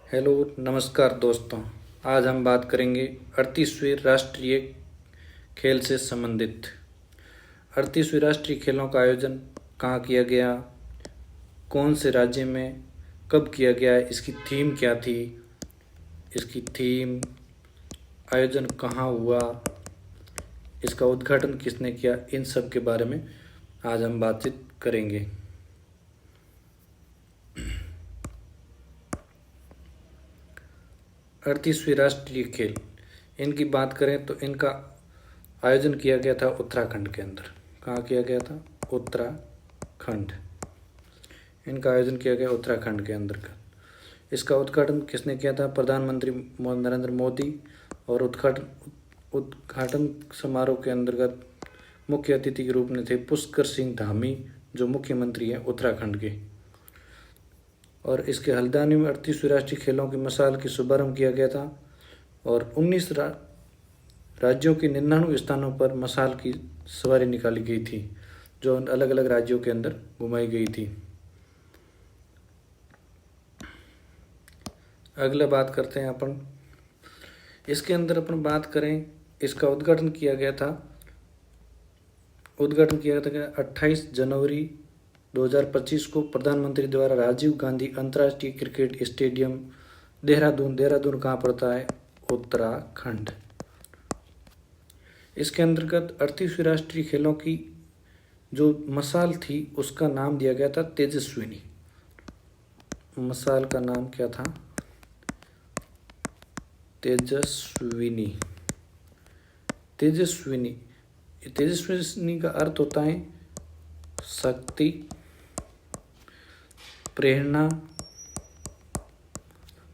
Hello नमस्कार दोस्तों। आज हम बात करेंगे 38वें राष्ट्रीय खेल से संबंधित। 38वें राष्ट्रीय खेलों का आयोजन कहाँ किया गया, कौन से राज्य में कब किया गया, इसकी थीम क्या थी, इसकी थीम, आयोजन कहाँ हुआ, इसका उद्घाटन किसने किया, इन सब के बारे में आज हम बातचीत करेंगे। अड़तीसवीं राष्ट्रीय खेल, इनकी बात करें तो इनका आयोजन किया गया था उत्तराखंड के अंदर। कहाँ किया गया था? उत्तराखंड। इनका आयोजन किया गया उत्तराखंड के अंदर का। इसका उद्घाटन किसने किया था? प्रधानमंत्री नरेंद्र मोदी। और उद्घाटन समारोह के अंतर्गत मुख्य अतिथि के रूप में थे पुष्कर सिंह धामी, जो मुख्यमंत्री हैं उत्तराखंड के। और इसके हल्द्वानी में 38वें राष्ट्रीय खेलों की मशाल की शुभारंभ किया गया था और 19 राज्यों के 99 स्थानों पर मशाल की सवारी निकाली गई थी, जो अलग अलग राज्यों के अंदर घुमाई गई थी। अगला बात करते हैं अपन, इसके अंदर अपन बात करें, इसका उद्घाटन किया गया था 28 जनवरी 2025 को प्रधानमंत्री द्वारा राजीव गांधी अंतर्राष्ट्रीय क्रिकेट स्टेडियम देहरादून कहाँ पड़ता है? उत्तराखंड। इसके अंतर्गत 38वें राष्ट्रीय खेलों की जो मशाल थी उसका नाम दिया गया था तेजस्विनी। मशाल का नाम क्या था? तेजस्विनी। तेजस्विनी तेजस्विनी का अर्थ होता है शक्ति, प्रेरणा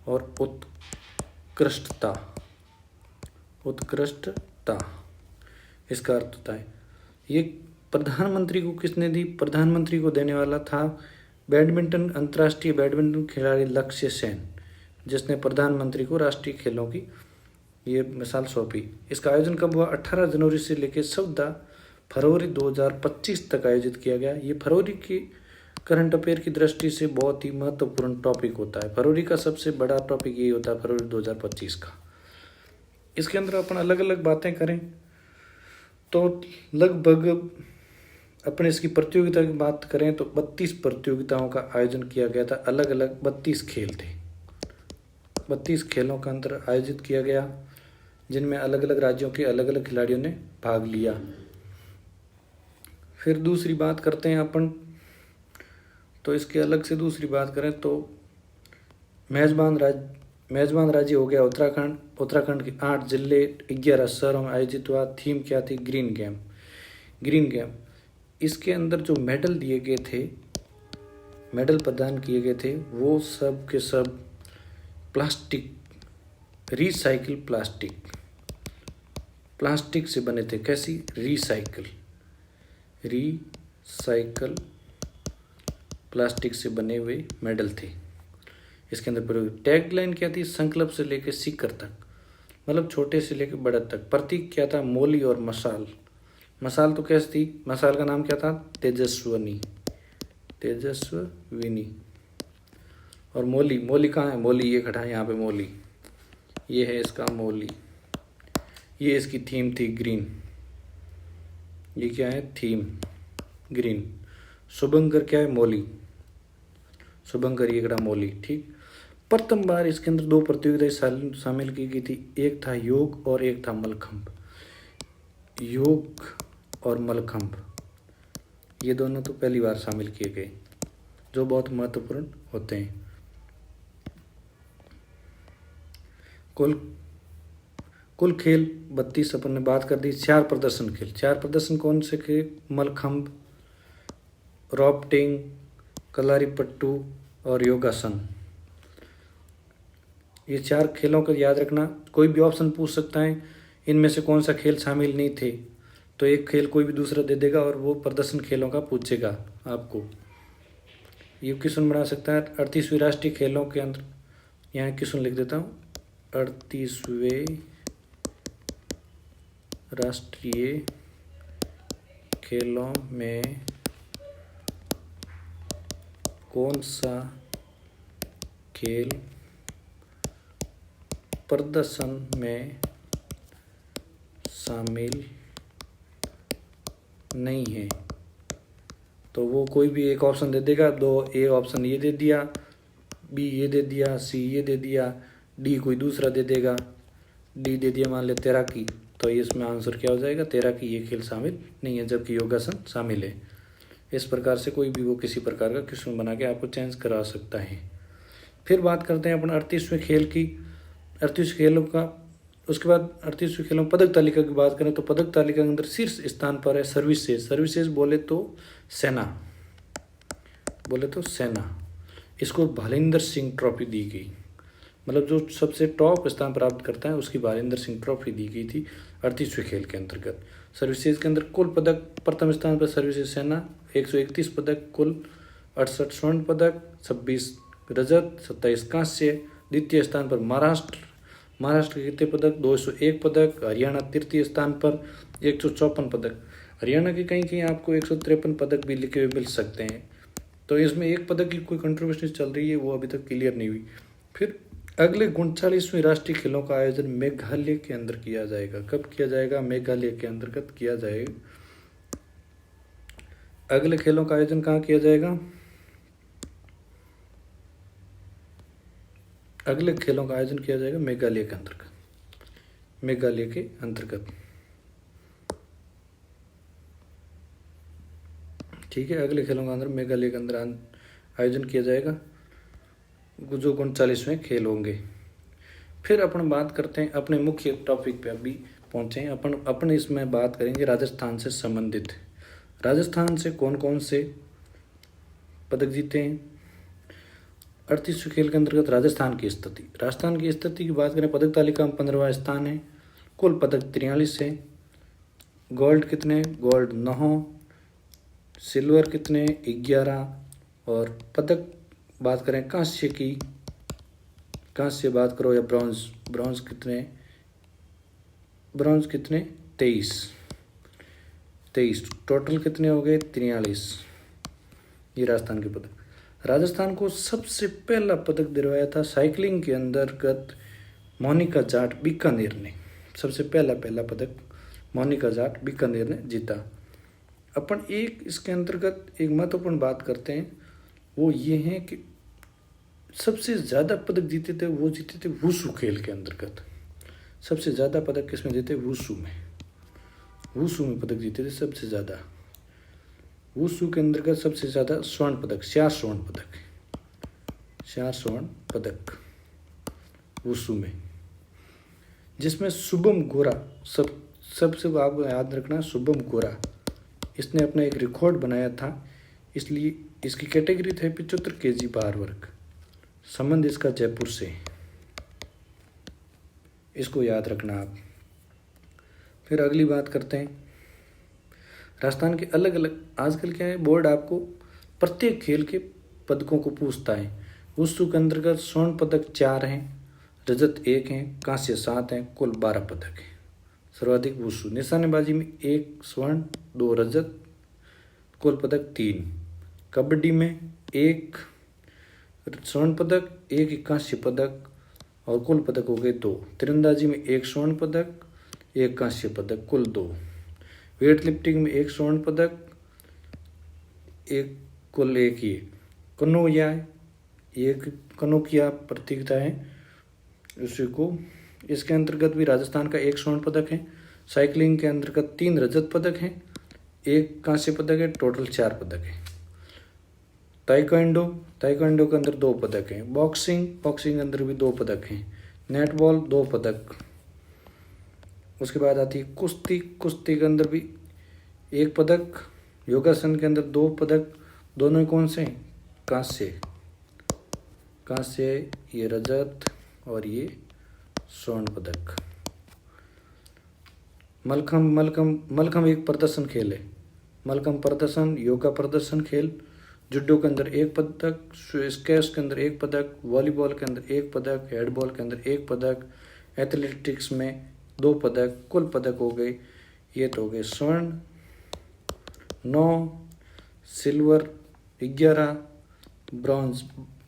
और उत्कृष्टता। इसका अर्थ होता है। ये प्रधानमंत्री को किसने दी? प्रधानमंत्री को देने वाला था अंतर्राष्ट्रीय बैडमिंटन खिलाड़ी लक्ष्य सेन, जिसने प्रधानमंत्री को राष्ट्रीय खेलों की ये मिसाल सौंपी। इसका आयोजन कब हुआ? 18 जनवरी से लेकर 14 फरवरी 2025 तक आयोजित किया गया। ये फरवरी की करंट अफेयर की दृष्टि से बहुत ही महत्वपूर्ण टॉपिक होता है। फरवरी का सबसे बड़ा टॉपिक यही होता है, फरवरी 2025 का। इसके अंदर अपन अलग अलग बातें करें तो लगभग अपने इसकी प्रतियोगिता की बात करें तो 32 प्रतियोगिताओं का आयोजन किया गया था। अलग अलग 32 खेल थे। 32 खेलों का अंतर आयोजित किया गया, जिनमें अलग अलग राज्यों के अलग अलग खिलाड़ियों ने भाग लिया। फिर दूसरी बात करते हैं अपन, तो इसके अलग से दूसरी बात करें तो मेजबान राज्य हो गया उत्तराखंड। उत्तराखंड के 8 जिले 11 शहरों में आयोजित हुआ। थीम क्या थी? Green game. इसके अंदर जो मेडल दिए गए थे, मेडल प्रदान किए गए थे, वो सब के सब प्लास्टिक, रिसाइकिल प्लास्टिक से बने थे। कैसी? रिसाइकिल प्लास्टिक से बने हुए मेडल थे। इसके अंदर टैगलाइन क्या थी? संकल्प से लेकर शिखर तक, मतलब छोटे से लेकर बड़े तक। प्रतीक क्या था? मौली और मशाल। मशाल तो कैसी थी? मशाल का नाम क्या था? तेजस्विनी। और मौली कहाँ है? मौली ये खड़ा है यहाँ पे, मौली ये है इसका मौली। ये इसकी थीम थी ग्रीन। ये क्या है? Theme green. शुभंकर क्या है? मौली। शुभंकर ये खड़ा मौली। ठीक। प्रथम बार इसके अंदर 2 प्रतियोगिताएं शामिल की गई थी। एक था योग और एक था मलखंभ। योग और मलखंभ ये दोनों तो पहली बार शामिल किए गए, जो बहुत महत्वपूर्ण होते हैं। कुल खेल 32 अपन ने बात कर दी। 4 प्रदर्शन कौन से थे? मलखंभ, रॉफ्टिंग, कलारीपट्टू और योगासन। ये 4 खेलों को याद रखना। कोई भी ऑप्शन पूछ सकता है इनमें से कौन सा खेल शामिल नहीं थे, तो एक खेल कोई भी दूसरा दे देगा और वो प्रदर्शन खेलों का पूछेगा आपको। ये क्वेश्चन बना सकता है 38वें राष्ट्रीय खेलों के अंदर। यहाँ क्वेश्चन लिख देता हूँ, 38वें राष्ट्रीय खेलों में कौन सा खेल प्रदर्शन में शामिल नहीं है, तो वो कोई भी एक ऑप्शन दे देगा। दो ए ऑप्शन ये दे दिया, बी ये दे दिया, सी ये दे दिया, डी कोई दूसरा दे देगा। डी दे दिया मान ले तैराकी, तो इसमें आंसर क्या हो जाएगा, तैराकी ये खेल शामिल नहीं है, जबकि योगासन शामिल है। इस प्रकार से कोई भी वो किसी प्रकार का क्वेश्चन बना के आपको चेंज करा सकता है। फिर बात करते हैं अपन 38वें खेल की, 38 खेलों का। उसके बाद 38वें खेलों पदक तालिका की बात करें तो पदक तालिका के अंदर शीर्ष स्थान पर है सर्विसेज। सर्विसेज बोले तो सेना, बोले तो सेना। इसको भालिंदर सिंह ट्रॉफी दी गई, मतलब जो सबसे टॉप स्थान प्राप्त करता है उसकी भालिंदर सिंह ट्रॉफी दी गई थी 38वें खेल के अंतर्गत। सर्विसेज के अंदर कुल पदक प्रथम स्थान पर सर्विसेज सेना 131 पदक, कुल 68 स्वर्ण पदक, 26 रजत, 27 कांस्य। द्वितीय स्थान पर महाराष्ट्र, महाराष्ट्र के कितने पदक, 201 पदक। हरियाणा तृतीय स्थान पर 154 पदक। हरियाणा के कहीं कहीं आपको 153 पदक भी लिखे हुए मिल सकते हैं, तो इसमें एक पदक की कोई कंट्रोवर्सी चल रही है, वो अभी तक क्लियर नहीं हुई। फिर अगले 39वें राष्ट्रीय खेलों का आयोजन मेघालय के अंदर किया जाएगा। कब किया जाएगा, मेघालय के अंतर्गत किया जाएगा। अगले खेलों का आयोजन कहाँ किया जाएगा, अगले खेलों का आयोजन किया जाएगा मेघालय के अंतर्गत, मेघालय के अंतर्गत। ठीक है, अगले खेलों का अंदर मेघालय के अंदर आयोजन किया जाएगा, जो 39वें खेल होंगे। फिर अपन बात करते हैं अपने मुख्य टॉपिक पे, अभी पहुंचे हैं अपन इसमें बात करेंगे राजस्थान से संबंधित। राजस्थान से कौन कौन से पदक जीते हैं 38वें खेल के अंतर्गत। राजस्थान की स्थिति की बात करें, पदक तालिका में 15वां स्थान है, कुल पदक 43 है। गोल्ड कितने, गोल्ड 9, सिल्वर कितने 11, और पदक बात करें कांस्य की, कांस्य बात करो या ब्रॉन्ज, ब्रॉन्ज कितने 23, टोटल कितने हो गए 43। ये राजस्थान के पदक। राजस्थान को सबसे पहला पदक दिलवाया था साइकिलिंग के अंतर्गत मोनिका जाट बीकानेर ने, सबसे पहला पदक मोनिका जाट बीकानेर ने जीता। अपन एक इसके अंतर्गत एक महत्वपूर्ण बात करते हैं, वो ये है कि सबसे ज़्यादा पदक जीते थे वो जीते थे वुशु खेल के अंतर्गत। सबसे ज़्यादा पदक किसमें जीते, वुशु में पदक जीते थे सबसे ज़्यादा। वुशु के अंतर्गत सबसे ज़्यादा स्वर्ण पदक 4 स्वर्ण पदक वुशु में, जिसमें शुभम गोरा सबसे आपको याद रखना, शुभम गोरा इसने अपना एक रिकॉर्ड बनाया था, इसलिए इसकी कैटेगरी थे 75 kg भार वर्ग। संबंध इसका जयपुर से, इसको याद रखना आप। फिर अगली बात करते हैं राजस्थान के अलग अलग, आजकल क्या है बोर्ड आपको प्रत्येक खेल के पदकों को पूछता है। वुशु के अंतर्गत स्वर्ण पदक 4 हैं, रजत 1 हैं, कांस्य 7 हैं, कुल 12 पदक हैं। सर्वाधिक वुशु। निशानेबाजी में 1 स्वर्ण 2 रजत, कुल पदक 3। कबड्डी में 1 स्वर्ण पदक, 1 कांस्य पदक और कुल पदक हो गए 2। तीरंदाजी में 1 स्वर्ण पदक, 1 कांस्य पदक, कुल 2। वेट लिफ्टिंग में 1 स्वर्ण पदक, 1 कुल 1 ही। कनोया, एक कनोकिया प्रतियोगिता है उसी को, इसके अंतर्गत भी राजस्थान का 1 स्वर्ण पदक है। साइकिलिंग के अंतर्गत 3 रजत पदक हैं, 1 कांस्य पदक है, टोटल 4 पदक है। ताइक्वांडो के अंदर 2 पदक हैं। बॉक्सिंग के अंदर भी 2 पदक हैं। नेटबॉल 2 पदक। उसके बाद आती है कुश्ती के अंदर भी 1 पदक। योगासन के अंदर 2 पदक, दोनों कौन से हैं, कांस्य, ये रजत और ये स्वर्ण पदक। मलखम एक प्रदर्शन खेल है, मलखम प्रदर्शन, योगा प्रदर्शन खेल। जुडो के अंदर 1 पदक, स्क्वैश के अंदर 1 पदक, वॉलीबॉल के अंदर 1 पदक, हेडबॉल के अंदर 1 पदक, एथलेटिक्स में 2 पदक, कुल पदक हो गए, ये तो हो गए स्वर्ण 9, सिल्वर 11, ब्रॉन्ज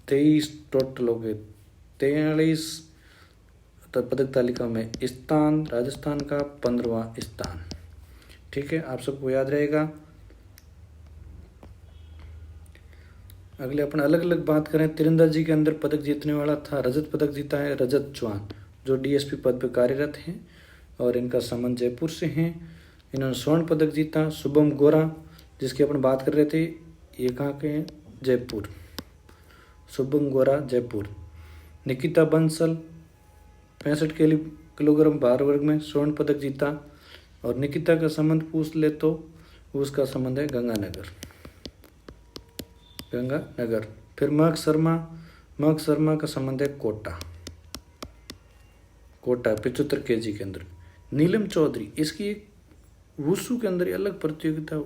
23, टोटल हो गए 43। पदक तालिका में स्थान, राजस्थान का 15वां स्थान। ठीक है, आप सबको याद रहेगा। अगले अपन अलग अलग बात करें, तीरंदाजी के अंदर पदक जीतने वाला था, रजत पदक जीता है रजत चौहान, जो डीएसपी पद पर कार्यरत हैं और इनका संबंध जयपुर से हैं। इन्होंने स्वर्ण पदक जीता। शुभम गोरा, जिसकी अपन बात कर रहे थे, ये कहाँ के हैं? जयपुर। शुभम गोरा जयपुर। निकिता बंसल 65 किलोग्राम भार वर्ग में स्वर्ण पदक जीता। और निकिता का संबंध पूछ ले तो उसका संबंध है गंगानगर। फिर महक शर्मा का संबंध है कोटा 75 केजी के अंदर। नीलम चौधरी, इसकी एक वुशु के अंदर अलग प्रतियोगिता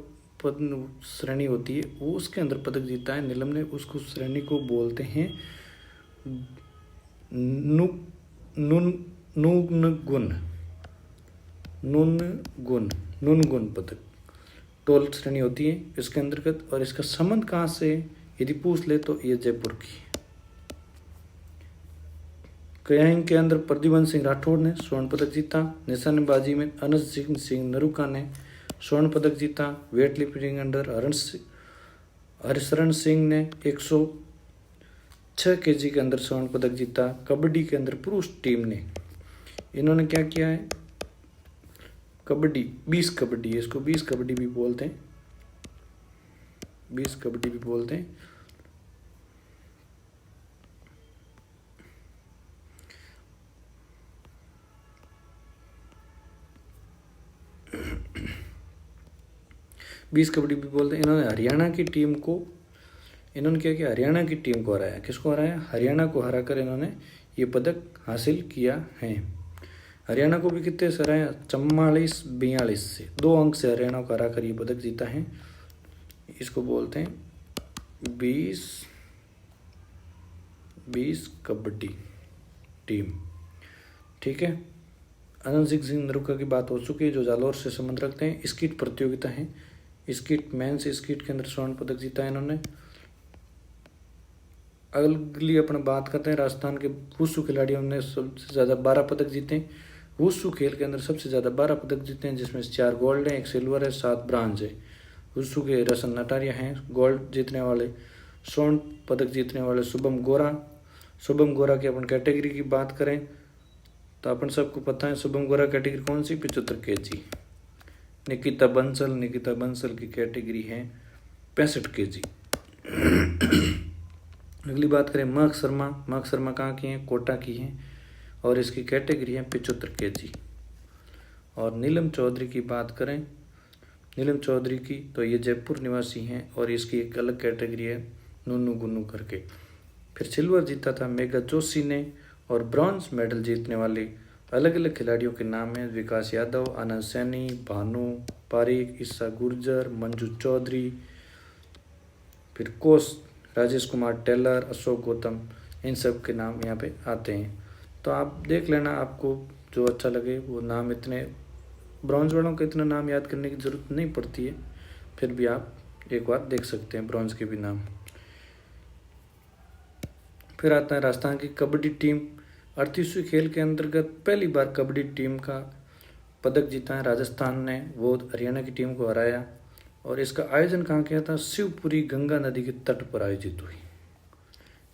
श्रेणी होती है, वो उसके अंदर पदक जीता है नीलम ने। उसको श्रेणी को बोलते हैं नुनगुन पदक, टोल श्रेणी होती है इसके अंतर्गत। और इसका संबंध कहाँ से यदि पूछ ले तो ये जयपुर की। कयाइंग के अंदर प्रद्युमन सिंह राठौड़ ने स्वर्ण पदक जीता। निशानेबाजी में अनस सिंह नरूका ने स्वर्ण पदक जीता। Weight lifting under Harisharan Singh ने 106 केजी के अंदर स्वर्ण पदक जीता। कबड्डी के अंदर पुरुष टीम ने इन्होंने क्या किया है? कबड्डी 20 कबड्डी है, इसको 20 कबड्डी भी बोलते हैं, 20 कबड्डी भी बोलते हैं। इन्होंने हरियाणा की टीम को, इन्होंने क्या किया? हरियाणा की टीम को हराया। किसको हराया? हरियाणा को हराकर इन्होंने ये पदक हासिल किया है। हरियाणा को भी कितने से हराया? 44-42 से, 2 अंक से हरियाणा को हराकर ये पदक जीता है। इसको बोलते हैं 20 कबड्डी टीम। ठीक है, अनंत सिंह नरूका की बात हो चुकी है, जो जालौर से संबंध रखते हैं। स्कीट प्रतियोगिता है, स्कीट मेंस स्कीट के अंदर स्वर्ण पदक जीता है इन्होंने। अगली अपन बात करते हैं, राजस्थान के वुशु खिलाड़ियों ने सबसे ज़्यादा 12 पदक जीते। वुशु खेल के अंदर सबसे ज़्यादा 12 पदक जीते हैं, जिसमें 4 गोल्ड हैं, 1 सिल्वर है, 7 ब्रांज है। वुशु के रसन नटारिया हैं गोल्ड जीतने वाले। स्वर्ण पदक जीतने वाले शुभम गोरा की अपन कैटेगरी की बात करें तो अपन सबको पता है शुभम गोरा कैटेगरी कौन सी? 75 केजी। निकिता बंसल की कैटेगरी है 65 केजी। अगली बात करें महक शर्मा कहाँ की हैं? कोटा की हैं और इसकी कैटेगरी है 75 केजी। और नीलम चौधरी की बात करें, नीलम चौधरी की तो ये जयपुर निवासी हैं और इसकी एक अलग कैटेगरी है नूनू गुन्नू करके। फिर सिल्वर जीता था मेघा जोशी ने। और ब्रॉन्ज मेडल जीतने वाले अलग अलग खिलाड़ियों के नाम हैं विकास यादव, आनंद सैनी, भानु पारिक, ईसा गुर्जर, मंजू चौधरी, फिर कोस राजेश कुमार टेलर, अशोक गौतम, इन सब के नाम यहाँ पे आते हैं। तो आप देख लेना, आपको जो अच्छा लगे वो नाम। इतने ब्रॉन्ज वालों के इतना नाम याद करने की ज़रूरत नहीं पड़ती है, फिर भी आप एक बार देख सकते हैं ब्रॉन्ज के भी नाम। फिर आता है राजस्थान की कबड्डी टीम। 38वीं खेल के अंतर्गत पहली बार कबड्डी टीम का पदक जीता है राजस्थान ने, वो हरियाणा की टीम को हराया। और इसका आयोजन कहाँ किया था? शिवपुरी गंगा नदी के तट पर आयोजित हुई।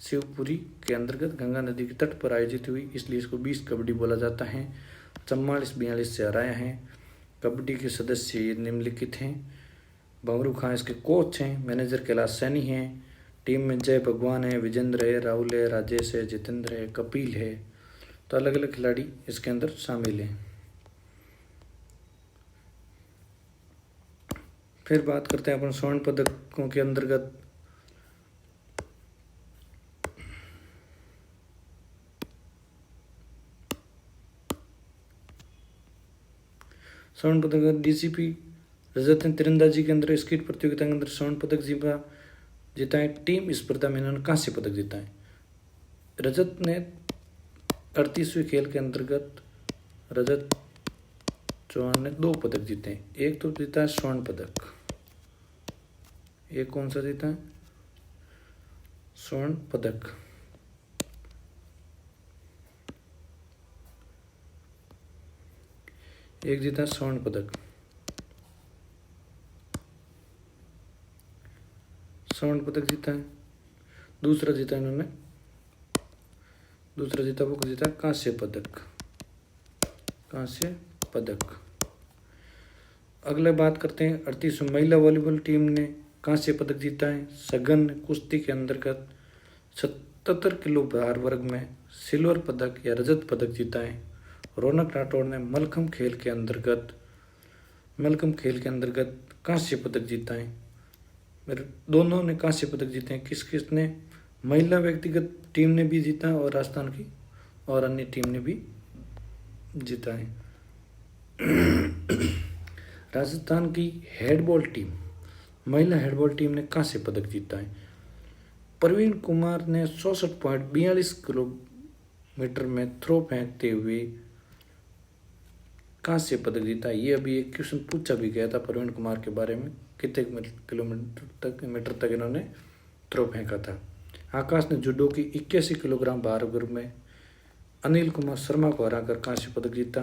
शिवपुरी के अंतर्गत गंगा नदी के तट पर आयोजित हुई, इसलिए इसको 20 कबड्डी बोला जाता है। 44-42 से हराया है। कबड्डी के सदस्य ये निम्नलिखित हैं। भंवरू खां इसके कोच हैं। मैनेजर कैलाश सैनी हैं। टीम में जय भगवान है, विजेंद्र है, राहुल है, राजेश है, जितेंद्र है, कपिल है। तो अलग अलग खिलाड़ी इसके अंदर शामिल हैं। फिर बात करते हैं अपन स्वर्ण पदकों के अंतर्गत। स्वर्ण पदक डीसीपी रजत ने तीरंदाजी के अंदर स्कीट प्रतियोगिता के अंदर स्वर्ण पदक जीता है। टीम स्पर्धा में इन्होंने कांस्य पदक जीता है। रजत ने 38वीं खेल के अंतर्गत रजत चौहान ने 2 पदक जीते हैं। एक तो जीता है स्वर्ण पदक, एक कौन सा जीता है? स्वर्ण पदक। एक जीता स्वर्ण पदक, स्वर्ण पदक जीता है। दूसरा जीता वो जीता कांस्य पदक, कांस्य पदक। अगले बात करते हैं 38 महिला वॉलीबॉल टीम ने कांस्य पदक जीता है। सघन कुश्ती के अंतर्गत 77 किलो भार वर्ग में सिल्वर पदक या रजत पदक जीता है। रौनक राठौड़ ने मलखम खेल के अंतर्गत कांस्य पदक जीता है। दोनों ने कांस्य पदक जीते हैं। किस किस ने? महिला व्यक्तिगत टीम ने भी जीता और राजस्थान की और अन्य टीम ने भी जीता है। राजस्थान की हेडबॉल टीम, महिला हेडबॉल टीम ने कांस्य पदक जीता है। प्रवीण कुमार ने 64.42 किलोमीटर में थ्रो फेंकते हुए कांस्य पदक जीता। ये अभी एक क्वेश्चन पूछा भी गया था प्रवीण कुमार के बारे में, कितने मीटर तक इन्होंने थ्रो फेंका था। आकाश ने जूडो की 81 किलोग्राम भार वर्ग में अनिल कुमार शर्मा को हराकर कांस्य पदक जीता।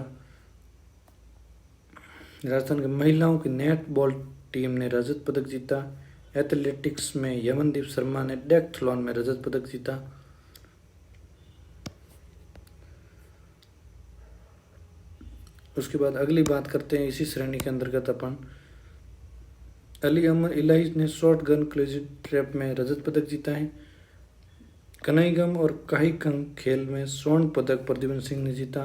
राजस्थान की महिलाओं की नेट बॉल टीम ने रजत पदक जीता। एथलेटिक्स में यमनदीप शर्मा ने डेक्थलॉन में रजत पदक जीता। उसके बाद अगली बात करते हैं इसी श्रेणी के अंतर्गत अपन अली अमर इलाही ने शॉर्ट गन क्लोजिट ट्रैप में रजत पदक जीता है। कनाईगम और काहीकंग खेल में स्वर्ण पदक प्रद्युम्न सिंह ने जीता।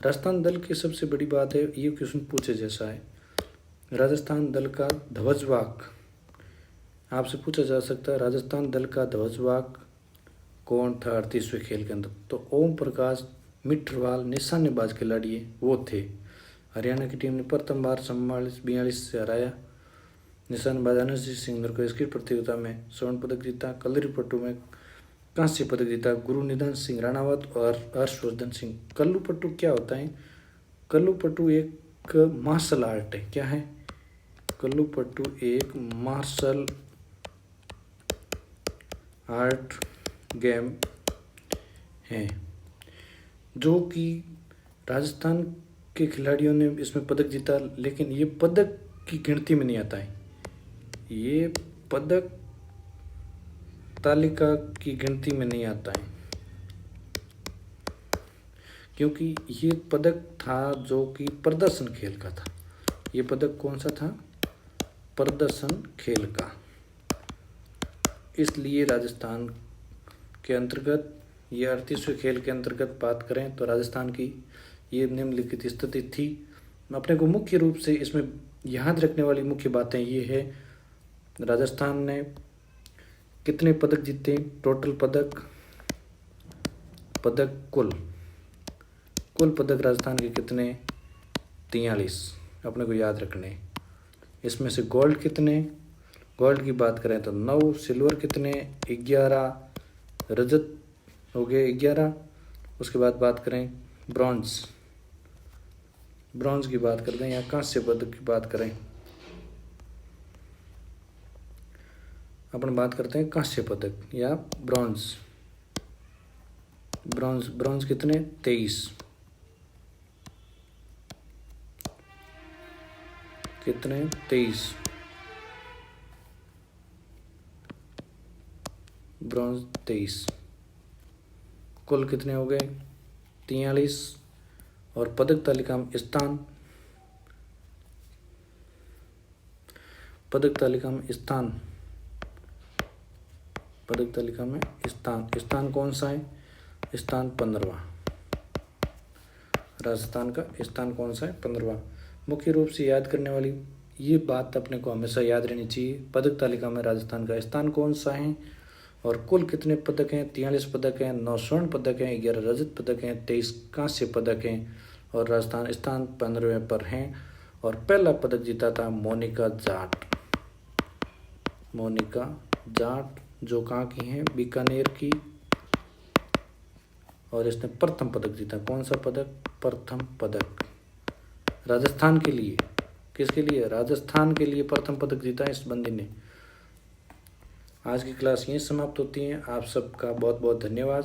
राजस्थान दल की सबसे बड़ी बात है, ये क्वेश्चन पूछे जैसा है, राजस्थान दल का ध्वजवाहक आपसे पूछा जा सकता है, राजस्थान दल का ध्वजवाहक कौन था 38वें खेल के अंदर? तो ओम प्रकाश मिट्रवाल निशानेबाज खिलाड़ी वो थे। हरियाणा की टीम ने प्रथम बार 44 से हराया। निशानेबाज अनसुजीत सिंह को इसकी प्रतियोगिता में स्वर्ण पदक जीता। कलरीपट्टू में कांस्य पदक जीता गुरु निधान सिंह राणावत और हर्षवर्धन सिंह। कल्लूपट्टू क्या होता है? कल्लूपट्टू एक मार्शल आर्ट है। क्या है? कल्लूपट्टू एक मार्शल आर्ट गेम है जो कि राजस्थान के खिलाड़ियों ने इसमें पदक जीता, लेकिन ये पदक की गिनती में नहीं आता है। ये पदक तालिका की गिनती में नहीं आता है क्योंकि ये पदक था जो कि प्रदर्शन खेल का था। ये पदक कौन सा था? प्रदर्शन खेल का। इसलिए राजस्थान के अंतर्गत ये 38वें खेल के अंतर्गत बात करें तो राजस्थान की ये निम्नलिखित स्थिति थी। अपने को मुख्य रूप से इसमें याद रखने वाली मुख्य बातें ये है, राजस्थान ने कितने पदक जीते, टोटल पदक कुल पदक राजस्थान के कितने? 43 अपने को याद रखने। इसमें से गोल्ड कितने? गोल्ड की बात करें तो 9, सिल्वर कितने? 11, रजत हो गए 11। उसके बाद बात करें ब्रॉन्ज की बात करते हैं या कांस्य पदक की बात करें, अपन बात करते हैं कांस्य पदक या ब्रॉन्ज कितने? 23। कितने? 23 ब्रॉन्ज 23। कुल कितने हो गए? 43। और पदक तालिका में स्थान पदक तालिका में स्थान कौन सा है? स्थान 15वां। राजस्थान का स्थान कौन सा है? 15वां। मुख्य रूप से याद करने वाली ये बात अपने को हमेशा याद रहनी चाहिए, पदक तालिका में राजस्थान का स्थान कौन सा है और कुल कितने पदक हैं? 43 पदक हैं, 9 स्वर्ण पदक हैं, 11 रजत पदक हैं, 23 कांस्य पदक हैं और राजस्थान स्थान 15वें पर हैं। और पहला पदक जीता था मोनिका जाट जो कहाँ की हैं? बीकानेर की। और इसने प्रथम पदक जीता। कौन सा पदक? प्रथम पदक राजस्थान के लिए। किसके लिए? राजस्थान के लिए प्रथम पदक जीता इस बंदी ने। आज की क्लास यहीं समाप्त होती है। आप सबका बहुत बहुत धन्यवाद।